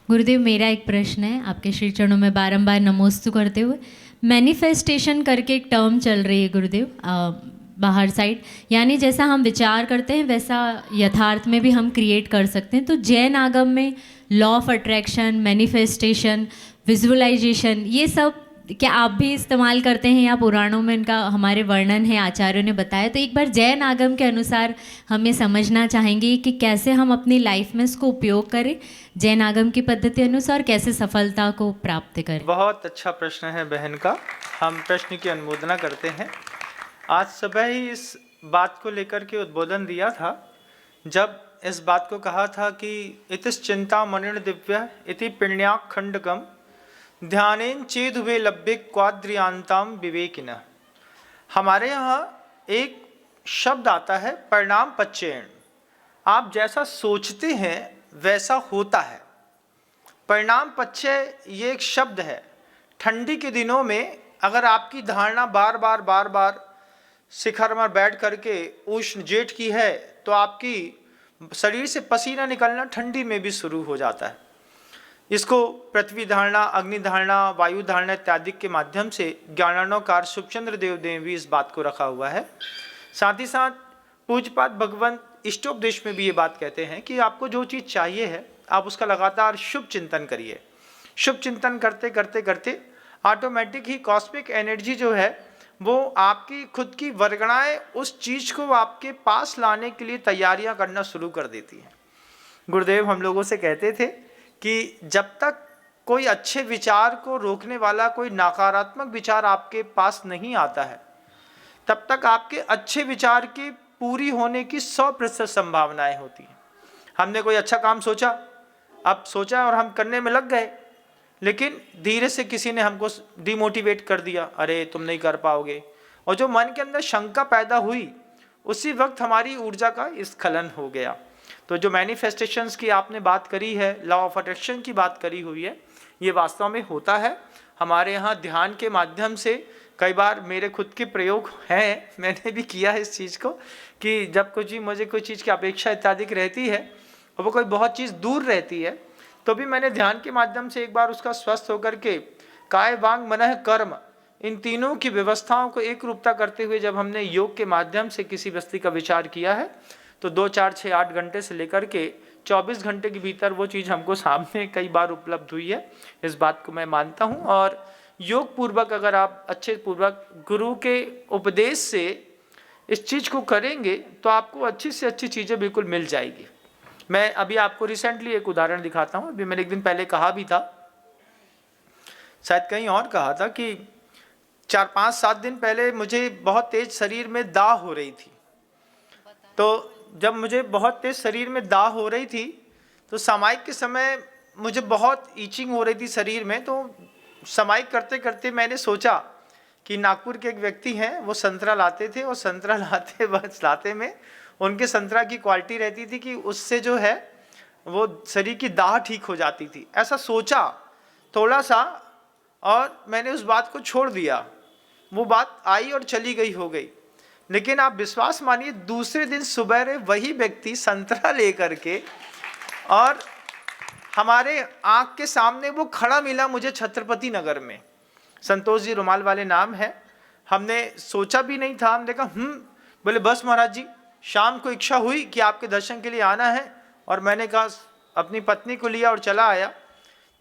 गुरुदेव, मेरा एक प्रश्न है आपके श्री चरणों में बारंबार नमोस्तु करते हुए। मैनिफेस्टेशन करके एक टर्म चल रही है गुरुदेव बाहर साइड, यानी जैसा हम विचार करते हैं वैसा यथार्थ में भी हम क्रिएट कर सकते हैं। तो जैन आगम में law of attraction, manifestation, visualisation, ये सब क्या आप भी इस्तेमाल करते हैं या पुराणों में इनका हमारे वर्णन है, आचार्यों ने बताया? तो एक बार जैन आगम के अनुसार हम ये समझना चाहेंगे कि कैसे हम अपनी लाइफ में इसको उपयोग करें जैन आगम की पद्धति अनुसार, कैसे सफलता को प्राप्त करें। बहुत अच्छा प्रश्न है बहन का, हम प्रश्न की अनुमोदना करते हैं। आज सुबह ही इस बात को लेकर के उद्बोधन दिया था, जब इस बात को कहा था कि इतिस चिंता मणिण दिव्य इति पिण्याखंडकम ध्यानेन चेदुभे लभ्य क्वाद्रियांताम विवेकिनः। हमारे यहाँ एक शब्द आता है परिणाम पच्चेण। आप जैसा सोचते हैं वैसा होता है। परिणाम पच्चय ये एक शब्द है। ठंडी के दिनों में अगर आपकी धारणा बार बार शिखर में बैठ करके उष्ण जेठ की है, तो आपकी शरीर से पसीना निकलना ठंडी में भी शुरू हो जाता है। इसको पृथ्वी धारणा, अग्नि धारणा, वायु धारणा इत्यादि के माध्यम से ज्ञानानोकार शुभचंद्र देव ने भी इस बात को रखा हुआ है। साथ ही साथ पूज्यपाद भगवंत इष्टोपदेश में भी ये बात कहते हैं कि आपको जो चीज़ चाहिए है आप उसका लगातार शुभ चिंतन करिए। शुभ चिंतन करते करते करते ऑटोमेटिक ही कॉस्मिक एनर्जी जो है वो आपकी खुद की वर्गणाएं उस चीज़ को आपके पास लाने के लिए तैयारियां करना शुरू कर देती हैं। गुरुदेव हम लोगों से कहते थे कि जब तक कोई अच्छे विचार को रोकने वाला कोई नकारात्मक विचार आपके पास नहीं आता है, तब तक आपके अच्छे विचार की पूरी होने की 100% संभावनाएं होती हैं। हमने कोई अच्छा काम सोचा, अब सोचा और हम करने में लग गए, लेकिन धीरे से किसी ने हमको डिमोटिवेट कर दिया, अरे तुम नहीं कर पाओगे। और जो मन के अंदर शंका पैदा हुई, उसी वक्त हमारी ऊर्जा का स्खलन हो गया। तो जो मैनिफेस्टेशंस की आपने बात करी है, लॉ ऑफ अट्रैक्शन की बात करी हुई है, ये वास्तव में होता है। हमारे यहाँ ध्यान के माध्यम से कई बार मेरे खुद के प्रयोग हैं, मैंने भी किया है इस चीज़ को, कि जब कुछ भी मुझे कोई चीज़ की अपेक्षा इत्यादि रहती है और वो कोई बहुत चीज़ दूर रहती है, तो भी मैंने ध्यान के माध्यम से एक बार उसका स्वस्थ होकर के काय वांग मनः कर्म, इन तीनों की व्यवस्थाओं को एक रूपता करते हुए जब हमने योग के माध्यम से किसी वस्तु का विचार किया है, तो 2, 4, 6, 8 घंटे से लेकर के 24 घंटे के भीतर वो चीज़ हमको सामने कई बार उपलब्ध हुई है। इस बात को मैं मानता हूँ। और योग पूर्वक अगर आप अच्छे पूर्वक गुरु के उपदेश से इस चीज़ को करेंगे तो आपको अच्छी से अच्छी चीज़ें बिल्कुल मिल जाएगी। मैं अभी आपको रिसेंटली एक उदाहरण दिखाता हूँ। अभी मैंने एक दिन पहले कहा भी था, शायद कहीं और कहा था, कि 4, 5, 7 दिन पहले मुझे बहुत तेज शरीर में दाह हो रही थी। तो जब मुझे बहुत तेज शरीर में दाह हो रही थी तो सामायिक के समय मुझे बहुत ईचिंग हो रही थी शरीर में। तो सामायिक करते करते मैंने सोचा कि नागपुर के एक व्यक्ति हैं, वो संतरा लाते थे, और संतरा लाते में उनके संतरा की क्वालिटी रहती थी कि उससे जो है वो शरीर की दाह ठीक हो जाती थी। ऐसा सोचा थोड़ा सा और मैंने उस बात को छोड़ दिया। वो बात आई और चली गई, हो गई। लेकिन आप विश्वास मानिए, दूसरे दिन सुबह वही व्यक्ति संतरा लेकर के और हमारे आँख के सामने वो खड़ा मिला मुझे छत्रपति नगर में। संतोष जी रुमाल वाले नाम है। हमने सोचा भी नहीं था, हमने कहा बोले बस महाराज जी, शाम को इच्छा हुई कि आपके दर्शन के लिए आना है, और मैंने कहा अपनी पत्नी को लिया और चला आया।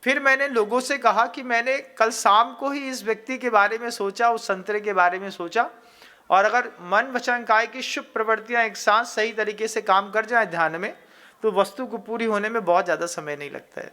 फिर मैंने लोगों से कहा कि मैंने कल शाम को ही इस व्यक्ति के बारे में सोचा, उस संतरे के बारे में सोचा, और अगर मन वचन काया की शुभ प्रवृत्तियां एक साथ सही तरीके से काम कर जाए ध्यान में, तो वस्तु को पूरी होने में बहुत ज़्यादा समय नहीं लगता है।